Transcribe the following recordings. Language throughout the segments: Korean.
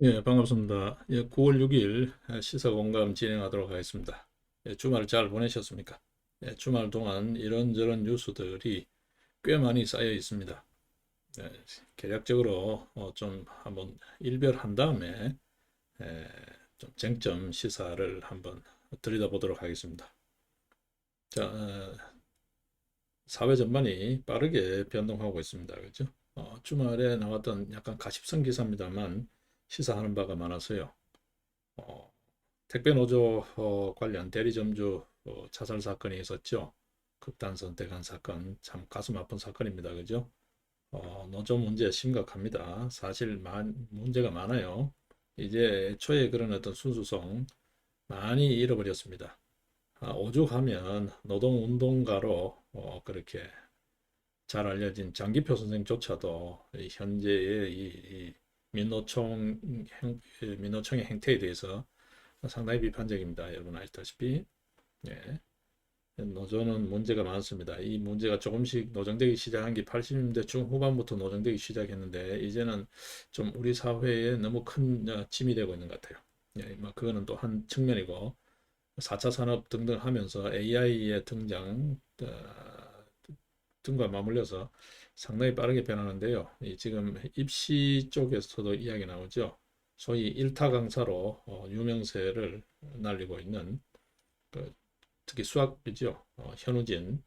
예, 반갑습니다. 예, 9월 6일 시사 공감 진행하도록 하겠습니다. 예, 주말 잘 보내셨습니까? 예, 주말 동안 이런저런 뉴스들이 꽤 많이 쌓여 있습니다. 예, 개략적으로 좀 한번 일별한 다음에 예, 좀 쟁점 시사를 한번 들여다보도록 하겠습니다. 자, 사회 전반이 빠르게 변동하고 있습니다. 그죠? 주말에 나왔던 약간 가십성 기사입니다만 시사하는 바가 많아서요. 어, 택배 노조 관련 대리점주 자살 사건이 있었죠. 극단 선택한 사건, 참 가슴 아픈 사건입니다. 그죠? 노조 문제 심각합니다. 사실 문제가 많아요. 이제 애초에 그런 어떤 순수성 많이 잃어버렸습니다. 오죽하면 노동운동가로 그렇게 잘 알려진 장기표 선생조차도 현재의 이 민노총의 행태에 대해서 상당히 비판적입니다. 여러분 아시다시피. 예. 노조는 문제가 많습니다. 이 문제가 조금씩 노정되기 시작한 게 80년대 중후반부터 노정되기 시작했는데 이제는 좀 우리 사회에 너무 큰 짐이 되고 있는 것 같아요. 예, 뭐 그거는 또 한 측면이고 4차 산업 등등 하면서 AI의 등장 등과 맞물려서 상당히 빠르게 변하는데요. 지금 입시 쪽에서도 이야기 나오죠. 소위 일타 강사로 유명세를 날리고 있는 그 특히 수학이죠. 현우진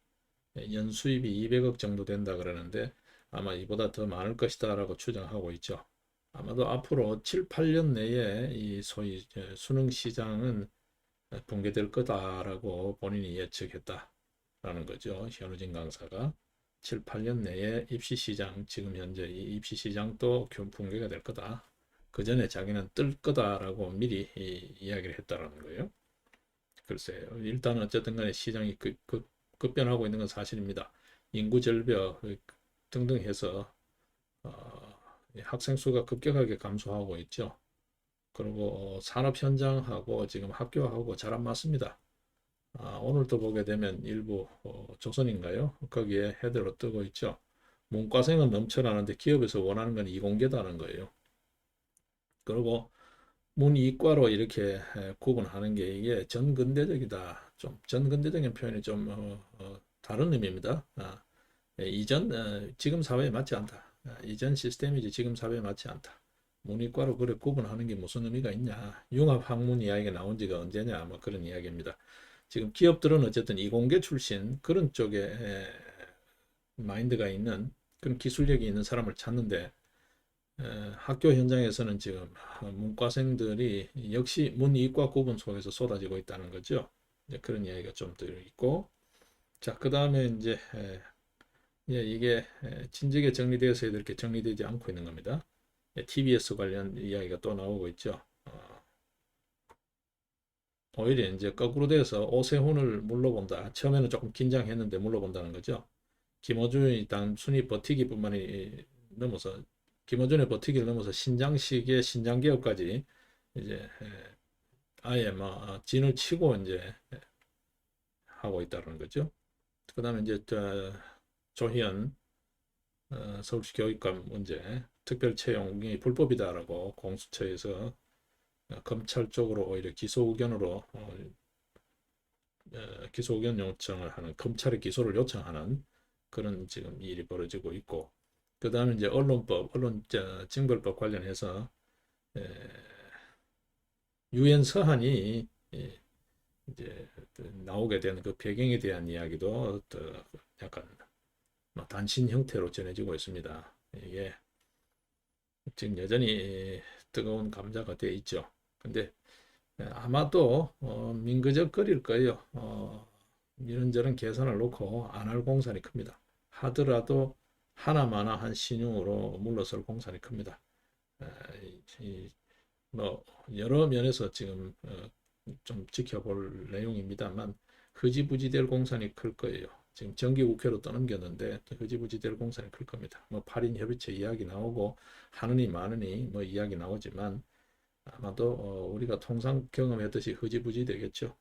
연수입이 200억 정도 된다 그러는데 아마 이보다 더 많을 것이다라고 추정하고 있죠. 아마도 앞으로 7, 8년 내에 이 소위 수능 시장은 붕괴될 거다라고 본인이 예측했다라는 거죠. 현우진 강사가 7, 8년 내에 입시 시장 지금 현재 이 입시 시장도 붕괴가 될 거다. 그 전에 자기는 뜰 거다라고 미리 이야기를 했다라는 거예요. 글쎄요. 일단 어쨌든 간에 시장이 급변하고 있는 건 사실입니다. 인구 절벽 등등 해서 학생 수가 급격하게 감소하고 있죠. 그리고 산업 현장하고 지금 학교하고 잘 안 맞습니다. 오늘도 보게 되면 일부 조선인가요? 거기에 헤드로 뜨고 있죠. 문과생은 넘쳐나는데 기업에서 원하는 건 이공계다는 거예요. 그리고 문이과로 이렇게 구분하는 게 이게 전근대적이다. 좀 전근대적인 표현이 좀 다른 의미입니다. 지금 사회에 맞지 않다. 이전 시스템이지 지금 사회에 맞지 않다. 문이과로 그래 구분하는 게 무슨 의미가 있냐. 융합학문 이야기가 나온 지가 언제냐. 뭐 그런 이야기입니다. 지금 기업들은 어쨌든 이공계 출신 그런 쪽에 마인드가 있는 그런 기술력이 있는 사람을 찾는데 학교 현장에서는 지금 문과생들이 역시 문이과 구분 속에서 쏟아지고 있다는 거죠. 그런 이야기가 좀 들어있고, 자, 그 다음에 이제 이게 진즉에 정리되어서 이렇게 정리되지 않고 있는 겁니다. TBS 관련 이야기가 또 나오고 있죠. 오히려 이제 거꾸로 돼서 오세훈을 물러본다. 처음에는 조금 긴장했는데 물러본다는 거죠. 김어준이 단순히 버티기뿐만이 넘어서 김어준의 버티기를 넘어서 신장식의 신장개혁까지 이제 아예 막 진을 치고 이제 하고 있다는 거죠. 그다음에 이제 조희연 서울시 교육감 문제 특별 채용이 불법이다라고 공수처에서 검찰 쪽으로 오히려 기소 의견으로 기소 의견 요청을 하는 검찰의 기소를 요청하는 그런 지금 일이 벌어지고 있고 그 다음에 이제 언론법, 언론 징벌법 관련해서 유엔 서한이 이제 나오게 되는 그 배경에 대한 이야기도 약간 단신 형태로 전해지고 있습니다. 이게 지금 여전히 뜨거운 감자가 돼 있죠. 근데 아마도 민그적거릴 거예요. 이런저런 계산을 놓고 안 할 공산이 큽니다. 하더라도 하나마나 한 신용으로 물러설 공산이 큽니다. 뭐 여러 면에서 지금 좀 지켜볼 내용입니다만 흐지부지 될 공산이 클 거예요. 지금 정기국회로 떠넘겼는데 흐지부지 될 공산이 클 겁니다. 뭐 8인 협의체 이야기 나오고 하느니 마느니 뭐 이야기 나오지만 아마도 우리가 통상 경험했듯이 흐지부지 되겠죠.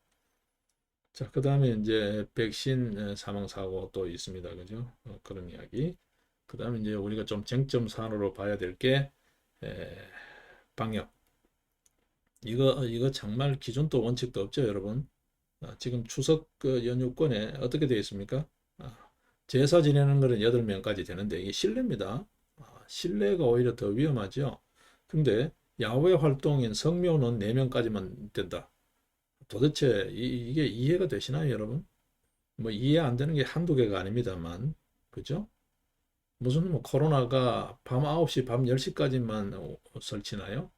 자, 그 다음에 이제 백신 사망 사고 또 있습니다. 그죠? 그런 이야기. 그 다음에 이제 우리가 좀 쟁점 사안으로 봐야 될 게 방역. 이거 정말 기준도 원칙도 없죠, 여러분. 지금 추석 그 연휴권에 어떻게 되어 있습니까? 아, 제사 지내는 거는 8명까지 되는데 이게 실내입니다. 실내가 오히려 더 위험하죠. 근데 야외 활동인 성묘는 4명까지만 된다. 도대체 이게 이해가 되시나요, 여러분? 뭐 이해 안 되는 게 한두 개가 아닙니다만, 그죠? 무슨 뭐 코로나가 밤 9시, 밤 10시까지만 설치나요?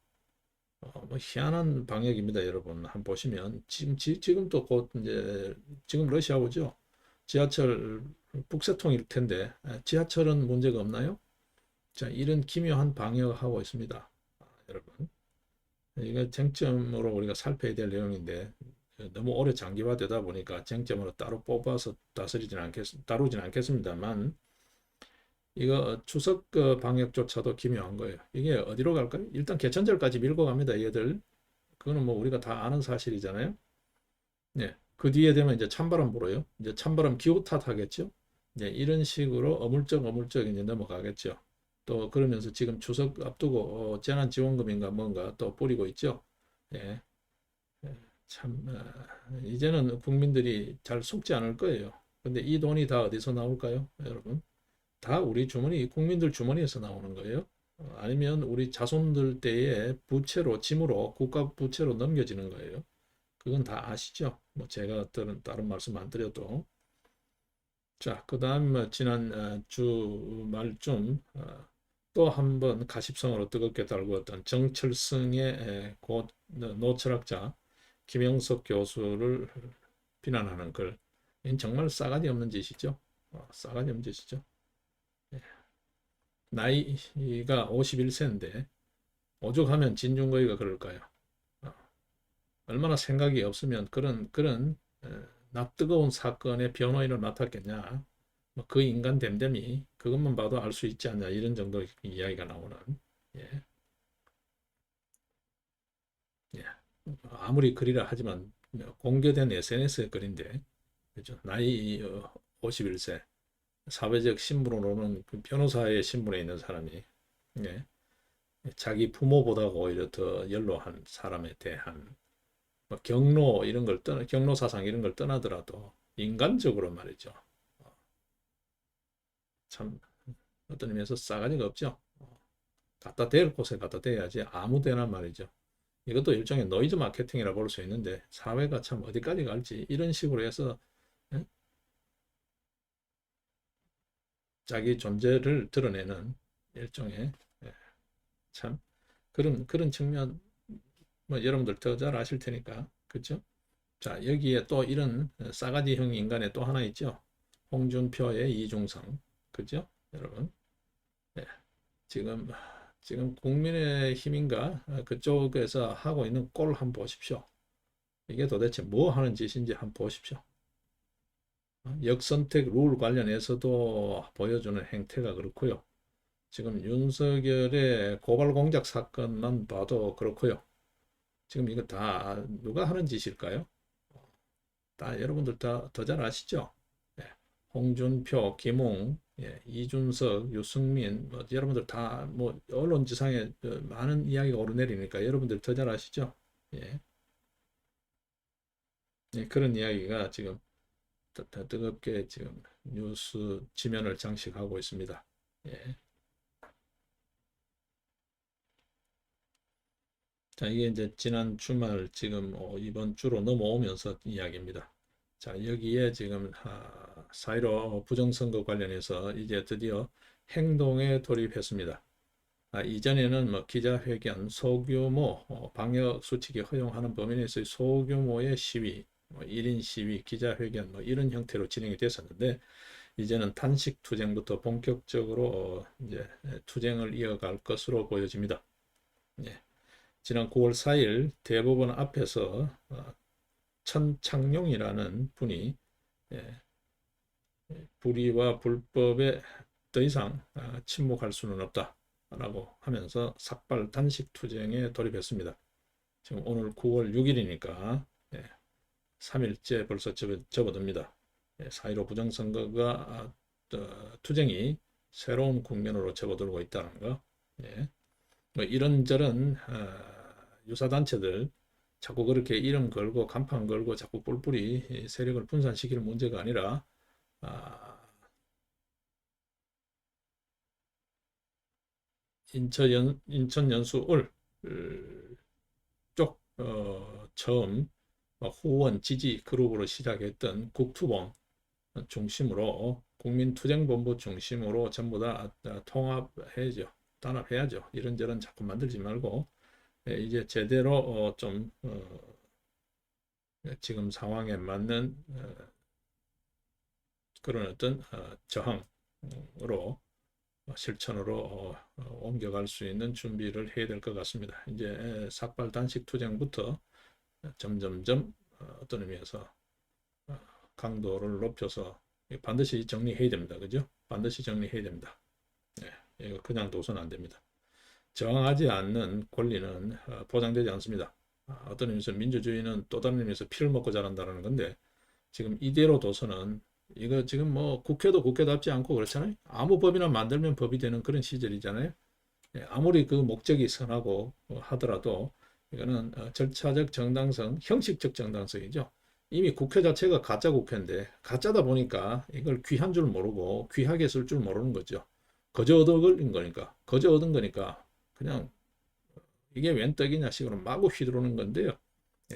뭐 희한한 방역입니다, 여러분. 한번 보시면 지금 또 곧 이제 지금 러시아 오죠. 지하철 북새통일 텐데 지하철은 문제가 없나요? 자, 이런 기묘한 방역하고 있습니다, 여러분. 이거 쟁점으로 우리가 살펴야 될 내용인데 너무 오래 장기화되다 보니까 쟁점으로 따로 뽑아서 다루진 않겠습니다만 이거 추석 그 방역조차도 기묘한 거예요. 이게 어디로 갈까요? 일단 개천절까지 밀고 갑니다, 얘들. 그거는 뭐 우리가 다 아는 사실이잖아요. 네. 그 뒤에 되면 이제 찬바람 불어요. 이제 찬바람 기후 탓하겠죠. 네, 이런 식으로 어물쩍 이제 넘어가겠죠. 또 그러면서 지금 추석 앞두고 재난지원금인가 뭔가 또 뿌리고 있죠. 예, 예, 참 이제는 국민들이 잘 속지 않을 거예요. 근데 이 돈이 다 어디서 나올까요, 여러분? 다 우리 주머니, 국민들 주머니에서 나오는 거예요. 아니면 우리 자손들 때의 부채로, 짐으로, 국가 부채로 넘겨지는 거예요. 그건 다 아시죠? 뭐 제가 다른 말씀 안 드려도. 자, 그 다음 지난 주말쯤 또 한 번 가십성으로 뜨겁게 달구었던 정철승의 고 노철학자 김영석 교수를 비난하는 글. 이건 정말 싸가지 없는 짓이죠. 싸가지 없는 짓이죠. 예. 나이가 51세인데 오죽하면 진중거이가 그럴까요? 어, 얼마나 생각이 없으면 그런 납뜨거운 사건의 변호인을 맡았겠냐. 뭐그 인간 됨됨이 그것만 봐도 알 수 있지 않냐 이런 정도 이야기가 나오는. 예, 예. 아무리 글이라 하지만 공개된 SNS의 글인데 그죠? 나이 51세 사회적 신분으로는 그 변호사의 신분에 있는 사람이 예, 자기 부모보다 오히려 더 연로한 사람에 대한 뭐 경로 이런 걸 경로 사상 이런 걸 떠나더라도 인간적으로 말이죠. 어, 참 어떤 의미에서 싸가지가 없죠. 갖다 댈 곳에 갖다 대야지 아무 데나 말이죠. 이것도 일종의 노이즈 마케팅이라 볼 수 있는데 사회가 참 어디까지 갈지 이런 식으로 해서 예? 자기 존재를 드러내는 일종의 예, 참 그런 측면 뭐 여러분들 더 잘 아실 테니까 그렇죠? 자 여기에 또 이런 싸가지형 인간의 또 하나 있죠. 홍준표의 이중성 그죠? 여러분 예, 지금 국민의힘인가 그쪽에서 하고 있는 꼴 한번 보십시오. 이게 도대체 뭐 하는 짓인지 한번 보십시오. 역선택 룰 관련해서도 보여주는 행태가 그렇고요. 지금 윤석열의 고발 공작 사건만 봐도 그렇고요. 지금 이거 다 누가 하는 짓일까요? 다 여러분들 다 더 잘 아시죠? 예. 홍준표, 김웅, 예. 이준석, 유승민, 뭐 여러분들 다 뭐 언론지상에 많은 이야기가 오르내리니까 여러분들 더 잘 아시죠? 예. 예. 그런 이야기가 지금 더 뜨겁게 지금 뉴스 지면을 장식하고 있습니다. 예. 자, 이게 이제 지난 주말 지금 이번 주로 넘어오면서 이야기입니다. 자, 여기에 지금 4.15 부정선거 관련해서 이제 드디어 행동에 돌입했습니다. 이전에는 뭐 기자회견, 소규모 방역 수칙이 허용하는 범위 내에서의 소규모의 시위, 뭐 1인 시위, 기자회견 뭐 이런 형태로 진행이 됐었는데 이제는 단식 투쟁부터 본격적으로 이제 투쟁을 이어갈 것으로 보여집니다. 예. 지난 9월 4일 대법원 앞에서 천창룡이라는 분이 예, 불의와 불법에 더 이상 침묵할 수는 없다라고 하면서 삭발 단식 투쟁에 돌입했습니다. 지금 오늘 9월 6일이니까 3일째 벌써 접어듭니다. 4.15 부정선거가 투쟁이 새로운 국면으로 접어들고 있다는 거. 뭐 이런저런 유사단체들 자꾸 그렇게 이름 걸고 간판 걸고 자꾸 뿔뿔이 세력을 분산시킬 문제가 아니라 아, 인천 연수울 쪽 처음 후원 지지 그룹으로 시작했던 국투본 중심으로 국민투쟁본부 중심으로 전부 다 통합해야죠. 단합해야죠. 이런저런 자꾸 만들지 말고 이제 제대로 좀 지금 상황에 맞는 그런 어떤 저항으로 실천으로 옮겨갈 수 있는 준비를 해야 될 것 같습니다. 이제 삭발 단식 투쟁부터 점점점 어떤 의미에서 강도를 높여서 반드시 정리해야 됩니다. 그죠? 반드시 정리해야 됩니다. 네, 이거 그냥 둬서는 안 됩니다. 저항하지 않는 권리는 보장되지 않습니다. 어떤 의미에서 민주주의는 또 다른 의미에서 피를 먹고 자란다는 건데 지금 이대로 둬서는 이거 지금 뭐 국회도 국회답지 않고 그렇잖아요. 아무 법이나 만들면 법이 되는 그런 시절이잖아요. 아무리 그 목적이 선하고 하더라도 이거는 절차적 정당성, 형식적 정당성이죠. 이미 국회 자체가 가짜 국회인데 가짜다 보니까 이걸 귀한 줄 모르고 귀하게 쓸 줄 모르는 거죠. 거저 얻은 거니까 거저 얻은 거니까 그냥 이게 웬 떡이냐 식으로 마구 휘두르는 건데요.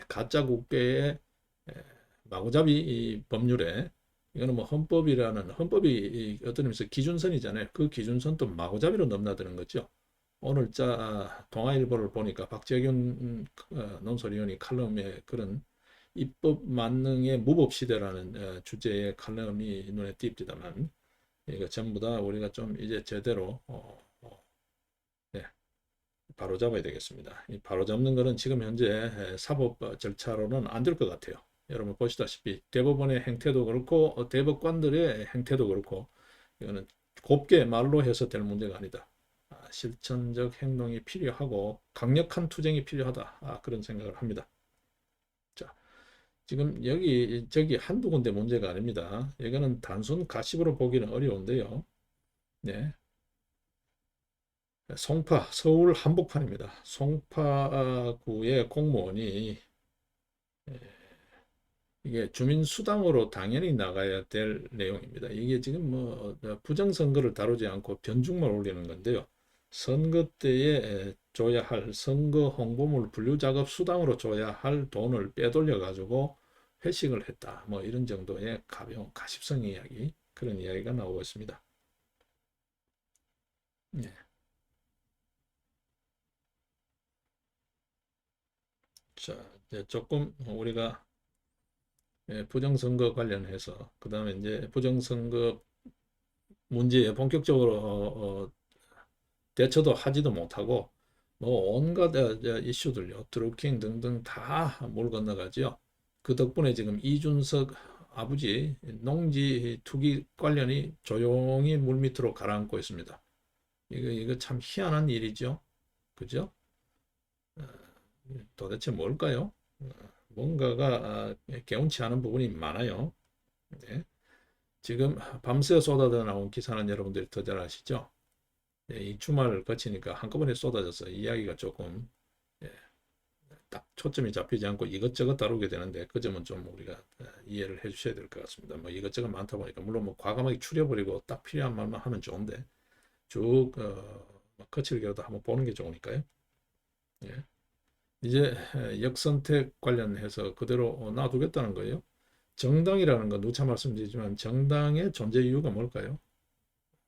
가짜 국회의 마구잡이 법률에 이거는 뭐 헌법이라는 헌법이 어떤 의미에서 기준선이잖아요. 그 기준선도 마구잡이로 넘나드는 거죠. 오늘 동아일보를 보니까 박재균 논설위원이 칼럼에 그런 입법 만능의 무법 시대라는 주제의 칼럼이 눈에 띕니다만 이거 전부 다 우리가 좀 이제 제대로 네, 바로 잡아야 되겠습니다. 이 바로 잡는 것은 지금 현재 사법 절차로는 안 될 것 같아요. 여러분 보시다시피 대법원의 행태도 그렇고 대법관들의 행태도 그렇고 이거는 곱게 말로 해서 될 문제가 아니다. 실천적 행동이 필요하고 강력한 투쟁이 필요하다. 그런 생각을 합니다. 자, 지금 여기 저기 한두 군데 문제가 아닙니다. 이거는 단순 가십으로 보기는 어려운데요. 네. 송파 서울 한복판입니다. 송파구의 공무원이 이게 주민수당으로 당연히 나가야 될 내용입니다. 이게 지금 뭐 부정선거를 다루지 않고 변죽만 올리는 건데요. 선거 때에 줘야 할 선거 홍보물 분류작업 수당으로 줘야 할 돈을 빼돌려 가지고 회식을 했다. 뭐 이런 정도의 가벼운 가십성 이야기 그런 이야기가 나오고 있습니다. 예. 자, 이제 조금 우리가 부정선거 관련해서 그 다음에 이제 부정선거 문제에 본격적으로 대처도 하지도 못하고 뭐 온갖 이슈들요 드루킹 등등 다 물 건너가지요. 그 덕분에 지금 이준석 아버지 농지 투기 관련이 조용히 물밑으로 가라앉고 있습니다. 이거 참 희한한 일이죠. 그죠? 어, 도대체 뭘까요? 뭔가가 개운치 않은 부분이 많아요. 네. 지금 밤새 쏟아져 나온 기사는 여러분들이 더 잘 아시죠? 이 주말을 거치니까 한꺼번에 쏟아져서 이야기가 조금 딱 초점이 잡히지 않고 이것저것 다루게 되는데 그 점은 좀 우리가 이해를 해 주셔야 될 것 같습니다. 뭐 이것저것 많다 보니까 물론 뭐 과감하게 추려버리고 딱 필요한 말만 하면 좋은데 쭉 거칠게라도 한번 보는 게 좋으니까요. 예. 이제 역선택 관련해서 그대로 놔두겠다는 거예요. 정당이라는 건 누차 말씀드리지만 정당의 존재 이유가 뭘까요?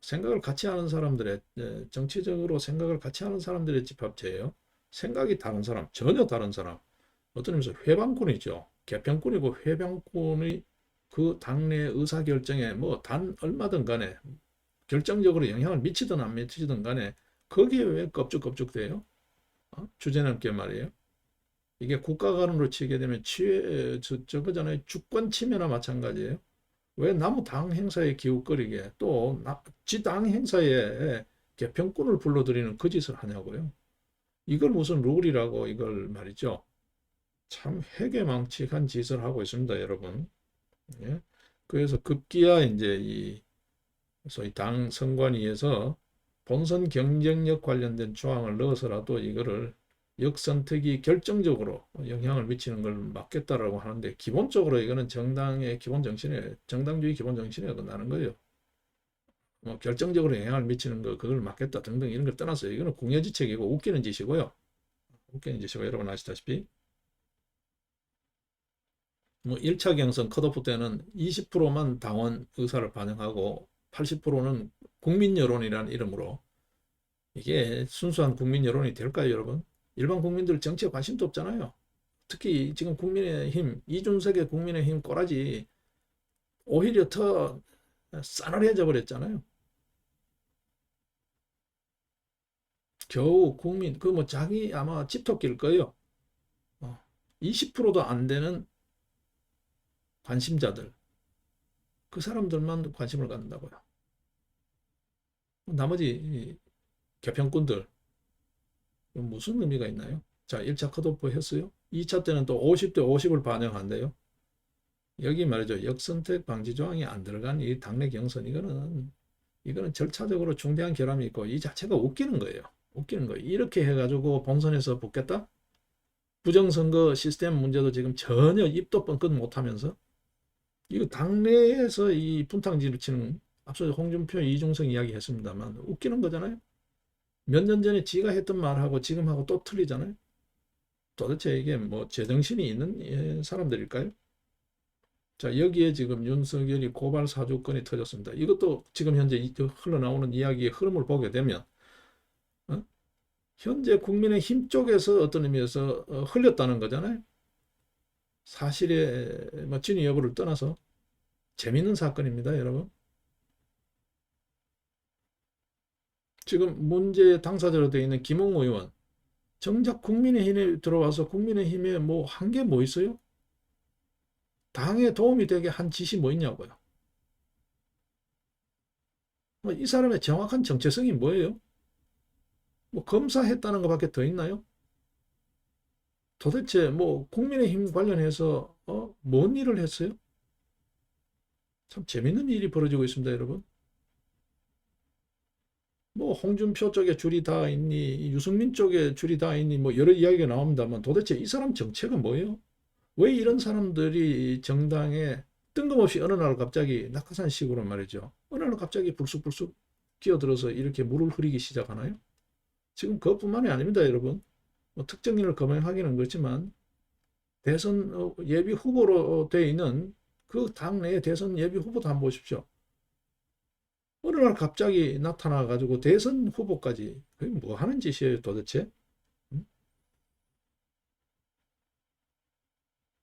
생각을 같이 하는 사람들의 정치적으로 생각을 같이 하는 사람들의 집합체예요. 생각이 다른 사람, 전혀 다른 사람. 어떤 의미에서 회방꾼이죠. 개편꾼이고 회방꾼이 그 당내 의사결정에 뭐 단 얼마든 간에 결정적으로 영향을 미치든 안 미치든 간에 거기에 왜 껍죽껍죽돼요? 주제넘게 말이에요. 이게 국가 간으로 치게 되면 저거잖아요. 주권 침해나 마찬가지예요. 왜 남의 당 행사에 기웃거리게 또 지 당 행사에 개편꾼을 불러들이는 그 짓을 하냐고요. 이걸 무슨 룰이라고 이걸 말이죠. 참 회개망측한 짓을 하고 있습니다, 여러분. 예? 그래서 급기야 이제 이 소위 당 선관위에서 본선 경쟁력 관련된 조항을 넣어서라도 이거를 역선택이 결정적으로 영향을 미치는 걸 막겠다라고 하는데, 기본적으로 이거는 정당의 기본 정신에, 정당주의 기본 정신에 어긋나는 거예요. 뭐 결정적으로 영향을 미치는 거, 그걸 막겠다 등등 이런 걸 떠나서 이거는 궁여지책이고 웃기는 짓이고요. 웃기는 짓이고, 여러분 아시다시피 뭐 1차 경선 컷오프 때는 20%만 당원 의사를 반영하고 80%는 국민 여론이라는 이름으로, 이게 순수한 국민 여론이 될까요, 여러분? 일반 국민들 정치에 관심도 없잖아요. 특히 지금 국민의힘, 이준석의 국민의힘 꼬라지 오히려 더 싸늘해져 버렸잖아요. 겨우 국민, 그 뭐 자기 아마 집토끼일 거예요. 20%도 안 되는 관심자들, 그 사람들만 관심을 갖는다고요. 나머지 개편꾼들 무슨 의미가 있나요? 자, 1차 컷오프 했어요. 2차 때는 또 50대 50을 반영한대요. 여기 말이죠. 역선택 방지 조항이 안 들어간 이 당내 경선, 이거는 절차적으로 중대한 결함이 있고, 이 자체가 웃기는 거예요. 웃기는 거예요. 이렇게 해가지고 본선에서 붙겠다? 부정선거 시스템 문제도 지금 전혀 입도 뻥끗 못하면서, 이거 당내에서 이 분탕질을 치는, 앞서 홍준표, 이중성 이야기 했습니다만 웃기는 거잖아요. 몇 년 전에 지가 했던 말하고 지금하고 또 틀리잖아요. 도대체 이게 뭐 제정신이 있는 사람들일까요? 자, 여기에 지금 윤석열이 고발 사주권이 터졌습니다. 이것도 지금 현재 흘러나오는 이야기의 흐름을 보게 되면, 어? 현재 국민의힘 쪽에서 어떤 의미에서 흘렸다는 거잖아요. 사실의 뭐 진위 여부를 떠나서 재밌는 사건입니다, 여러분. 지금 문제 당사자로 되어 있는 김웅 의원, 정작 국민의힘에 들어와서 국민의힘에 뭐 한 게 뭐 있어요? 당에 도움이 되게 한 짓이 뭐 있냐고요. 이 사람의 정확한 정체성이 뭐예요? 뭐 검사했다는 것밖에 더 있나요? 도대체 뭐 국민의힘 관련해서 뭔 일을 했어요? 참 재밌는 일이 벌어지고 있습니다, 여러분. 뭐 홍준표 쪽에 줄이 다 있니, 유승민 쪽에 줄이 다 있니, 뭐 여러 이야기가 나옵니다만 도대체 이 사람 정체가 뭐예요? 왜 이런 사람들이 정당에 뜬금없이 어느 날 갑자기 낙하산식으로 말이죠. 어느 날 갑자기 불쑥불쑥 끼어들어서 이렇게 물을 흐리기 시작하나요? 지금 그것뿐만이 아닙니다, 여러분. 뭐 특정인을 거명하기는 그렇지만 대선 예비 후보로 되어 있는 그 당내의 대선 예비 후보도 한번 보십시오. 어느 날 갑자기 나타나 가지고 대선 후보까지, 그게 뭐 하는 짓이에요, 도대체?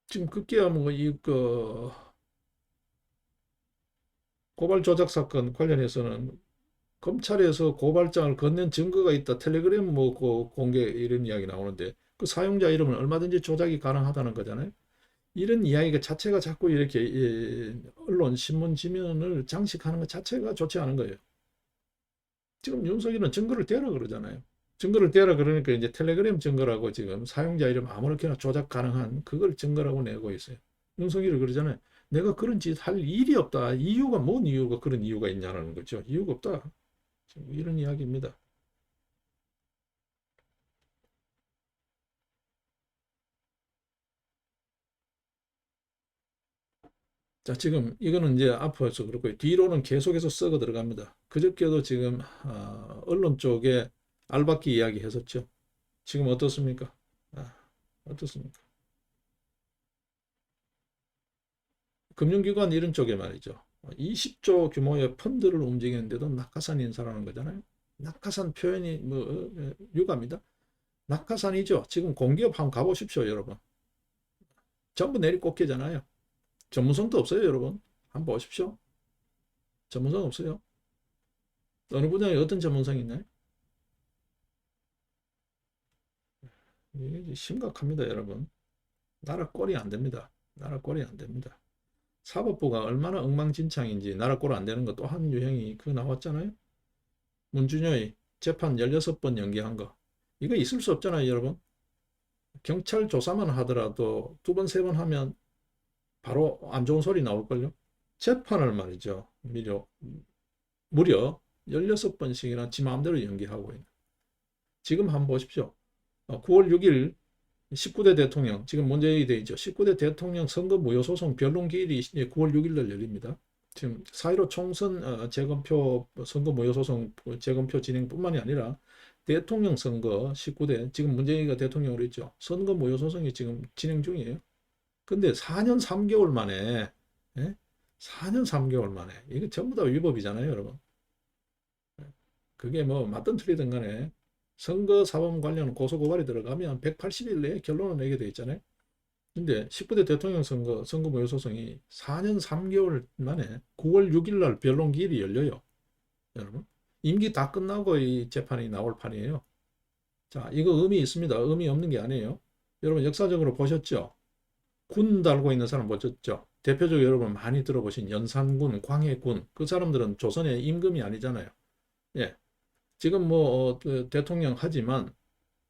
지금 급기야 뭐이그 고발 조작 사건 관련해서는 검찰에서 고발장을 건넨 증거가 있다. 텔레그램 뭐그 공개 이런 이야기 나오는데, 그 사용자 이름은 얼마든지 조작이 가능하다는 거잖아요. 이런 이야기가 자체가 자꾸 이렇게 언론 신문 지면을 장식하는 것 자체가 좋지 않은 거예요. 지금 윤석열은 증거를 대라 그러잖아요. 증거를 대라 그러니까 이제 텔레그램 증거라고 지금 사용자 이름 아무렇게나 조작 가능한 그걸 증거라고 내고 있어요. 윤석열이 그러잖아요. 내가 그런 짓 할 일이 없다. 이유가 뭔 이유가 그런 이유가 있냐라는 거죠. 이유가 없다. 이런 이야기입니다. 자, 지금 이거는 이제 앞에서 그렇고 뒤로는 계속해서 썩어 들어갑니다. 그저께도 지금 언론 쪽에 알박기 이야기 했었죠. 지금 어떻습니까? 아, 어떻습니까? 금융기관 이런 쪽에 말이죠. 20조 규모의 펀드를 움직이는데도 낙하산 인사라는 거잖아요. 낙하산 표현이 뭐 유감이다. 낙하산이죠. 지금 공기업 한번 가보십시오, 여러분. 전부 내리꽂기잖아요. 전문성도 없어요, 여러분. 한번 보십시오. 전문성 없어요. 어느 분야에 어떤 전문성이 있나요? 이게 심각합니다, 여러분. 나라 꼴이 안 됩니다. 나라 꼴이 안 됩니다. 사법부가 얼마나 엉망진창인지 나라 꼴 안 되는 거 또 한 유형이 그 나왔잖아요. 문준효의 재판 16번 연기한 거. 이거 있을 수 없잖아요, 여러분. 경찰 조사만 하더라도 두 번, 세 번 하면 바로 안 좋은 소리 나올걸요. 재판을 말이죠. 무려 16번씩이나 지 마음대로 연기하고 있는. 지금 한번 보십시오. 9월 6일 19대 대통령, 지금 문재인이 돼 있죠. 19대 대통령 선거 무효 소송 변론 기일이 9월 6일 날 열립니다. 지금 4.15 총선 재검표 선거 무효 소송 재검표 진행뿐만이 아니라 대통령 선거 19대, 지금 문재인이가 대통령으로 있죠. 선거 무효 소송이 지금 진행 중이에요. 근데 4년 3개월 만에, 예? 4년 3개월 만에, 이거 전부 다 위법이잖아요, 여러분. 그게 뭐 맞든 틀리든 간에 선거사범 관련 고소고발이 들어가면 180일 내에 결론을 내게 돼 있잖아요. 근데 19대 대통령 선거 무효 소송이 4년 3개월 만에 9월 6일 날 변론 기일이 열려요. 여러분. 임기 다 끝나고 이 재판이 나올 판이에요. 자, 이거 의미 있습니다. 의미 없는 게 아니에요. 여러분 역사적으로 보셨죠? 군 달고 있는 사람 보셨죠? 대표적으로 여러분 많이 들어보신 연산군, 광해군, 그 사람들은 조선의 임금이 아니잖아요. 예. 지금 뭐 대통령 하지만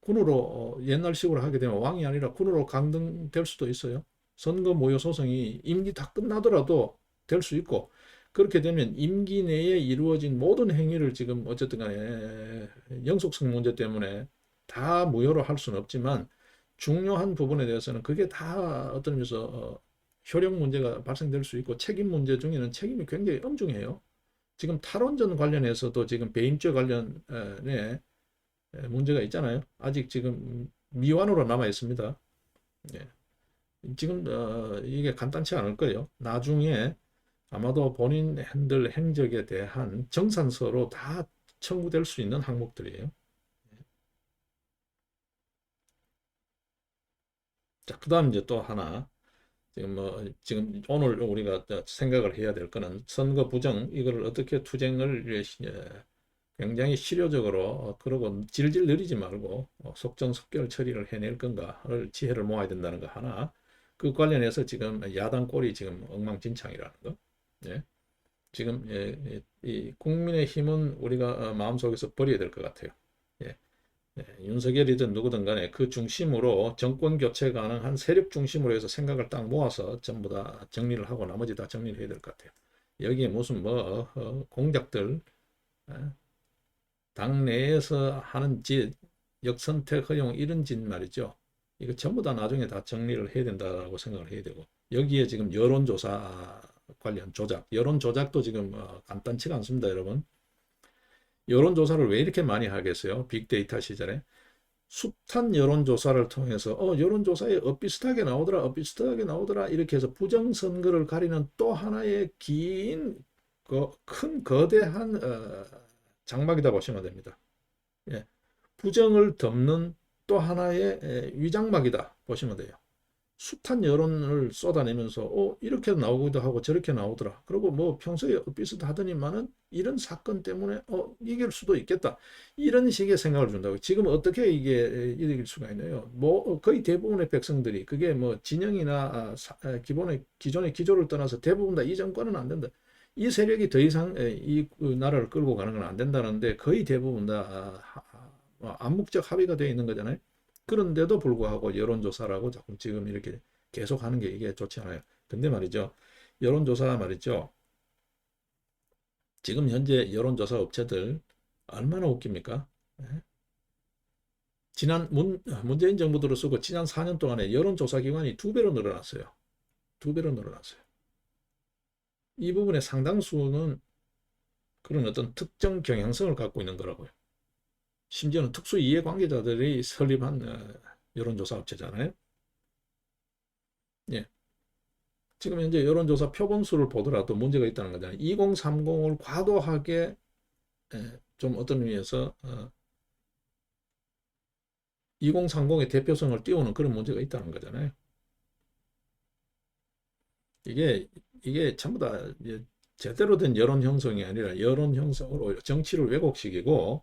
군으로 옛날식으로 하게 되면 왕이 아니라 군으로 강등될 수도 있어요. 선거 무효 소송이 임기 다 끝나더라도 될 수 있고, 그렇게 되면 임기 내에 이루어진 모든 행위를 지금 어쨌든 간에 영속성 문제 때문에 다 무효로 할 수는 없지만 중요한 부분에 대해서는 그게 다 어떤 의미에서 효력 문제가 발생될 수 있고, 책임 문제 중에는 책임이 굉장히 엄중해요. 지금 탈원전 관련해서도 지금 배임죄 관련에 문제가 있잖아요. 아직 지금 미완으로 남아 있습니다. 예. 지금 이게 간단치 않을 거예요. 나중에 아마도 본인들 행적에 대한 정산서로 다 청구될 수 있는 항목들이에요. 자, 그다음 이제 또 하나, 지금 오늘 우리가 생각을 해야 될 거는 선거 부정, 이거를 어떻게 투쟁을 굉장히 실효적으로, 그러고 질질 느리지 말고 속전속결 처리를 해낼 건가를 지혜를 모아야 된다는 거 하나. 그 관련해서 지금 야당 꼴이 지금 엉망진창이라는 거. 예. 지금 이 국민의힘은 우리가 마음속에서 버려야 될 것 같아요. 예. 예. 윤석열이든 누구든 간에 그 중심으로 정권 교체 가능한 세력 중심으로 해서 생각을 딱 모아서 전부 다 정리를 하고 나머지 다 정리를 해야 될 것 같아요. 여기에 무슨 뭐 공작들, 당내에서 하는 짓, 역선택 허용 이런 짓 말이죠. 이거 전부 다 나중에 다 정리를 해야 된다고 생각을 해야 되고, 여기에 지금 여론조사 관련 조작, 여론 조작도 지금 간단치가 않습니다, 여러분. 여론조사를 왜 이렇게 많이 하겠어요? 빅데이터 시절에. 숱한 여론조사를 통해서 여론조사에 엇비슷하게 나오더라, 엇비슷하게 나오더라, 이렇게 해서 부정선거를 가리는 또 하나의 긴, 큰 거대한 장막이다 보시면 됩니다. 예. 부정을 덮는 또 하나의 위장막이다 보시면 돼요. 숱한 여론을 쏟아내면서 이렇게 나오기도 하고 저렇게 나오더라. 그리고 뭐 평소에 비슷하더니만은 이런 사건 때문에 이길 수도 있겠다. 이런 식의 생각을 준다고. 지금 어떻게 이게 이길 수가 있나요? 뭐 거의 대부분의 백성들이 그게 뭐 진영이나 기존의 기조를 떠나서 대부분 다 이 정권은 안 된다. 이 세력이 더 이상 이 나라를 끌고 가는 건 안 된다는데 거의 대부분 다 암묵적 합의가 되어 있는 거잖아요. 그런데도 불구하고 여론조사라고 자꾸 지금 이렇게 계속 하는 게 이게 좋지 않아요. 근데 말이죠. 여론조사 말이죠. 지금 현재 여론조사 업체들 얼마나 웃깁니까? 예? 지난 문재인 정부 들어서고 지난 4년 동안에 여론조사 기관이 2배로 늘어났어요. 2배로 늘어났어요. 이 부분의 상당수는 그런 어떤 특정 경향성을 갖고 있는 거라고요. 심지어는 특수 이해관계자들이 설립한 여론조사 업체잖아요. 예. 지금 현재 여론조사 표본수를 보더라도 문제가 있다는 거잖아요. 2030을 과도하게 좀 어떤 의미에서 2030의 대표성을 띄우는 그런 문제가 있다는 거잖아요. 이게 전부 다 제대로 된 여론 형성이 아니라 여론 형성으로 정치를 왜곡시키고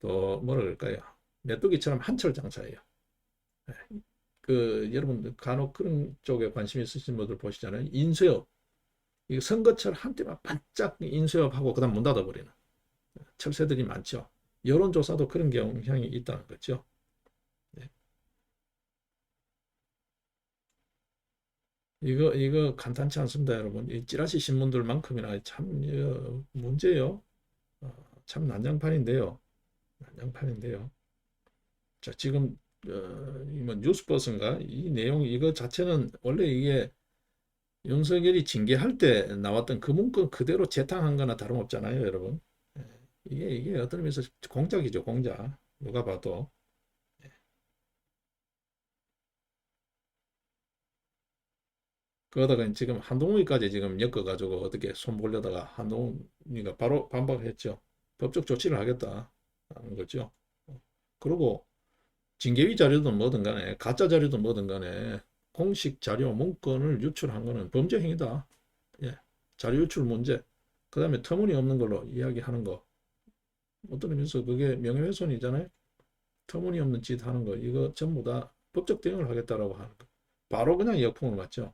또 뭐랄까요? 메뚜기처럼 한철 장사예요. 여러분 간혹 그런 쪽에 관심 있으신 분들 보시잖아요. 인쇄업. 이 선거철 한때만 반짝 인쇄업하고 그다음 문 닫아버리는 철새들이 많죠. 여론조사도 그런 경향이 있다는 거죠. 네. 이거 간단치 않습니다, 여러분. 이 찌라시 신문들만큼이나 참 문제요. 참 난장판인데요. 난장판인데요. 자, 지금 이뭐 뉴스버스인가 이 내용 이거 자체는 원래 이게 윤석열이 징계할 때 나왔던 그 문건 그대로 재탕한 거나 다름없잖아요, 여러분. 예, 이게 어떤 의미에서 공작이죠, 공작. 누가 봐도. 그러다가 지금 한동훈이까지 지금 엮어가지고 어떻게 손 보려다가 한동훈이가 바로 반박했죠. 법적 조치를 하겠다 하는 거죠. 그리고 징계위 자료든 뭐든 간에 가짜 자료든 뭐든 간에 공식 자료 문건을 유출한 거는 범죄 행위다. 예. 자료 유출 문제. 그다음에 터무니없는 걸로 이야기하는 거. 어떤 의미에서 그게 명예훼손이잖아요. 터무니없는 짓 하는 거. 이거 전부 다 법적 대응을 하겠다라고 하는 거. 바로 그냥 역풍을 맞죠.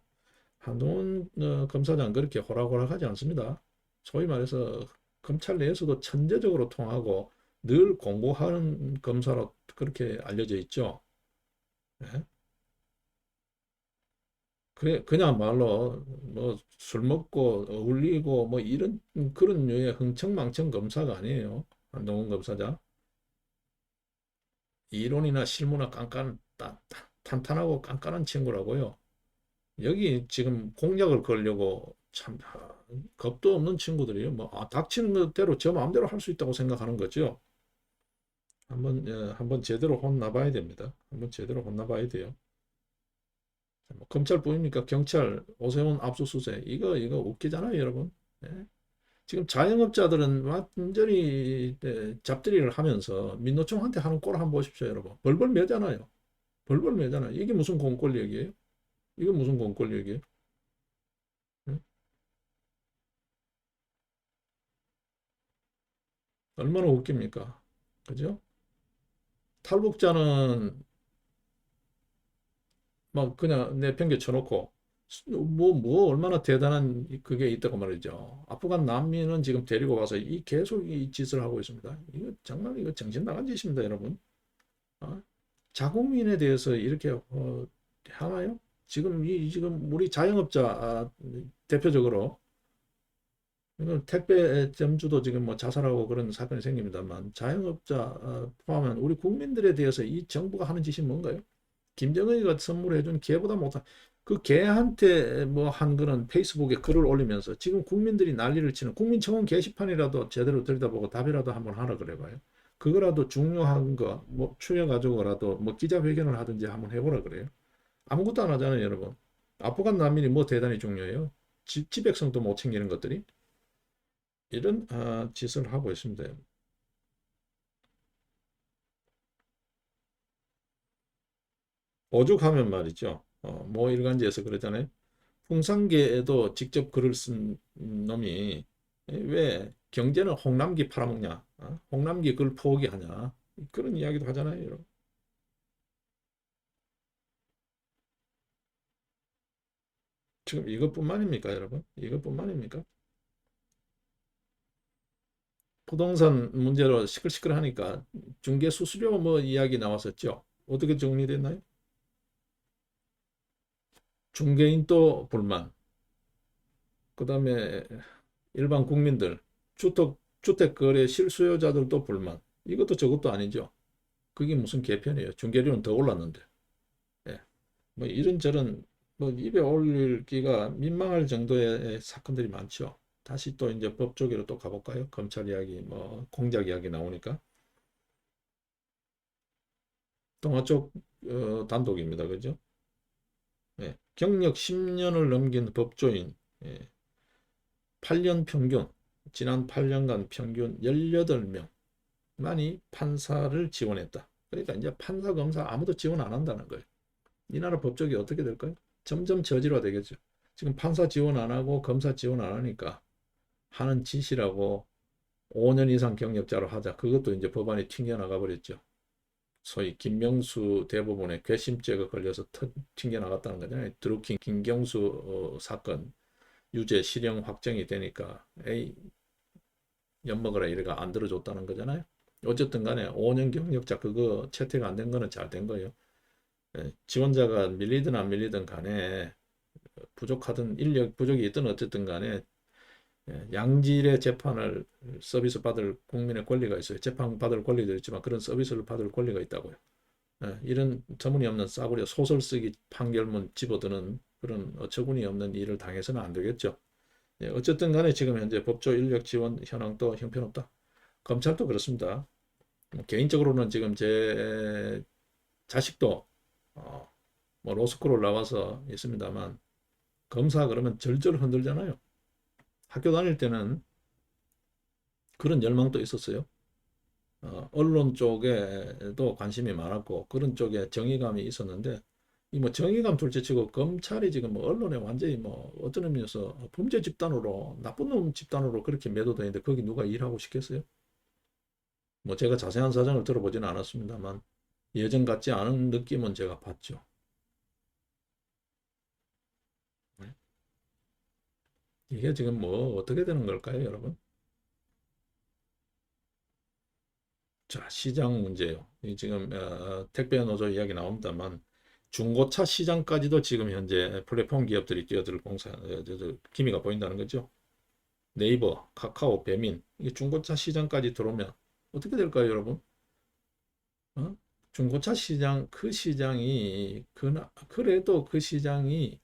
한동훈 검사장 그렇게 호락호락하지 않습니다. 소위 말해서 검찰 내에서도 천재적으로 통하고 늘 공부하는 검사로 그렇게 알려져 있죠. 예? 그래 그냥 말로 뭐 술 먹고 어울리고 뭐 이런 그런 류의 흥청망청 검사가 아니에요. 한동훈 검사장. 이론이나 실무나 탄탄하고 깐깐한 친구라고요. 여기 지금 공약을 걸려고 참 겁도 없는 친구들이에요. 뭐 닥치는 대로 저 마음대로 할 수 있다고 생각하는 거죠. 한번 제대로 혼나봐야 됩니다. 한번 제대로 혼나봐야 돼요. 뭐 검찰뿐입니까? 경찰 오세훈 압수수색 이거 웃기잖아요, 여러분. 예? 지금 자영업자들은 완전히 잡들이를 하면서 민노총한테 하는 꼴 한번 보십시오, 여러분. 벌벌 매잖아요. 벌벌 매잖아요. 이게 무슨 공권력이에요? 이게 무슨 공권력이에요? 예? 얼마나 웃깁니까? 그죠? 탈북자는 막 그냥 내팽개 쳐놓고 뭐 얼마나 대단한 그게 있다고 말이죠. 아프간 난민은 지금 데리고 와서 이 계속 이 짓을 하고 있습니다. 이거 정말 이거 정신 나간 짓입니다, 여러분. 어? 자국민에 대해서 이렇게 하나요? 지금 우리 자영업자 대표적으로 이건 택배점주도 지금 뭐 자살하고 그런 사건이 생깁니다만 자영업자 포함한 우리 국민들에 대해서 이 정부가 하는 짓이 뭔가요? 김정은이가 선물해준 개보다 못한 그 개한테 뭐 한 거는 페이스북에 글을 올리면서 지금 국민들이 난리를 치는 국민청원 게시판이라도 제대로 들여다보고 답이라도 한번 하라 그래봐요. 그거라도 중요한 거 뭐 추려가지고라도 뭐 기자회견을 하든지 한번 해보라 그래요. 아무것도 안 하잖아요, 여러분. 아프간 난민이 뭐 대단히 중요해요. 지백성도 못 챙기는 것들이 이런 짓을 하고 있습니다. 오죽하면 말이죠. 뭐 일간지에서 그러잖아요. 풍산계에도 직접 글을 쓴 놈이 왜 경제는 홍남기 팔아먹냐? 홍남기 글 포기하냐? 그런 이야기도 하잖아요, 여러분. 지금 이것뿐만입니까, 여러분? 이것뿐만입니까? 부동산 문제로 시끌시끌하니까 중개 수수료 뭐 이야기 나왔었죠. 어떻게 정리됐나요? 중개인 또 불만. 그다음에 일반 국민들, 주택거래 실수요자들도 불만. 이것도 저것도 아니죠. 그게 무슨 개편이에요. 중개료는 더 올랐는데. 예. 뭐 이런저런 뭐 입에 올리기가 민망할 정도의 사건들이 많죠. 다시 또 이제 법 쪽으로 또 가볼까요? 검찰 이야기, 뭐 공작 이야기 나오니까. 동아 쪽 단독입니다. 그죠? 예. 경력 10년을 넘긴 법조인, 예. 8년 평균, 지난 8년간 평균 18명만이 판사를 지원했다. 그러니까 이제 판사, 검사 아무도 지원 안 한다는 거예요. 이 나라 법적이 어떻게 될까요? 점점 저질화 되겠죠. 지금 판사 지원 안 하고 검사 지원 안 하니까 하는 짓이라고 5년 이상 경력자로 하자. 그것도 이제 법안이 튕겨나가 버렸죠. 소위 김명수 대법원의 괘씸죄가 걸려서 튕겨나갔다는 거잖아요. 드루킹 김경수 사건 유죄 실형 확정이 되니까 에이 엿먹으라 이래가 안 들어줬다는 거잖아요. 어쨌든 간에 5년 경력자 그거 채택 안 된 거는 잘 된 거예요. 예, 지원자가 밀리든 안 밀리든 간에 부족하든 인력 부족이 있든 어쨌든 간에 양질의 재판을 서비스 받을 국민의 권리가 있어요. 재판 받을 권리도 있지만 그런 서비스를 받을 권리가 있다고요. 이런 터무니없는 싸구려 소설 쓰기 판결문 집어드는 그런 어처구니 없는 일을 당해서는 안 되겠죠. 어쨌든 간에 지금 현재 법조 인력 지원 현황도 형편없다. 검찰도 그렇습니다. 개인적으로는 지금 제 자식도 뭐 로스쿨을 나와서 있습니다만 검사 그러면 절절 흔들잖아요. 학교 다닐 때는 그런 열망도 있었어요. 언론 쪽에도 관심이 많았고 그런 쪽에 정의감이 있었는데 이 뭐 정의감 둘째치고 검찰이 지금 뭐 언론에 완전히 뭐 어떤 의미에서 범죄 집단으로 나쁜 놈 집단으로 그렇게 매도되는데 거기 누가 일하고 싶겠어요? 뭐 제가 자세한 사정을 들어보지는 않았습니다만 예전 같지 않은 느낌은 제가 봤죠. 이게 지금 뭐 어떻게 되는 걸까요, 여러분? 자, 시장 문제요. 이 지금 택배 노조 이야기 나옵니다만 중고차 시장까지도 지금 현재 플랫폼 기업들이 뛰어들 기미가 보인다는 거죠. 네이버, 카카오, 배민 이게 중고차 시장까지 들어오면 어떻게 될까요, 여러분? 어? 중고차 시장 그 시장이 그래도 그 시장이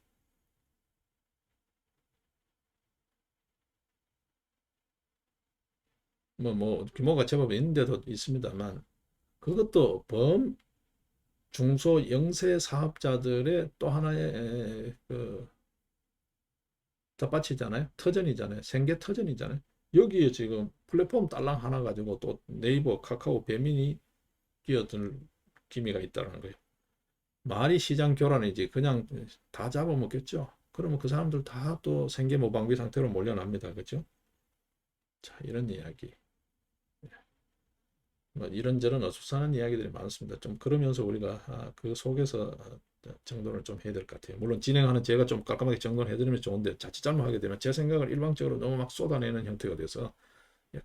뭐 규모가 제법 있는데도 있습니다만 그것도 중소 영세 사업자들의 또 하나의 그 덧받치잖아요. 터전이잖아요. 생계 터전이잖아요. 여기에 지금 플랫폼 딸랑 하나 가지고 또 네이버, 카카오, 배민이 끼어들 기미가 있다는 거예요. 말이 시장 교란이지 그냥 다 잡아먹겠죠. 그러면 그 사람들 다 또 생계 모방비 상태로 몰려납니다. 그렇죠? 자, 이런 이야기. 뭐 이런저런 어수선한 이야기들이 많습니다. 좀 그러면서 우리가 그 속에서 정돈을 좀 해야 될 것 같아요. 물론 진행하는 제가 좀 깔끔하게 정돈해드리면 좋은데 자칫 잘못하게 되면 제 생각을 일방적으로 너무 막 쏟아내는 형태가 돼서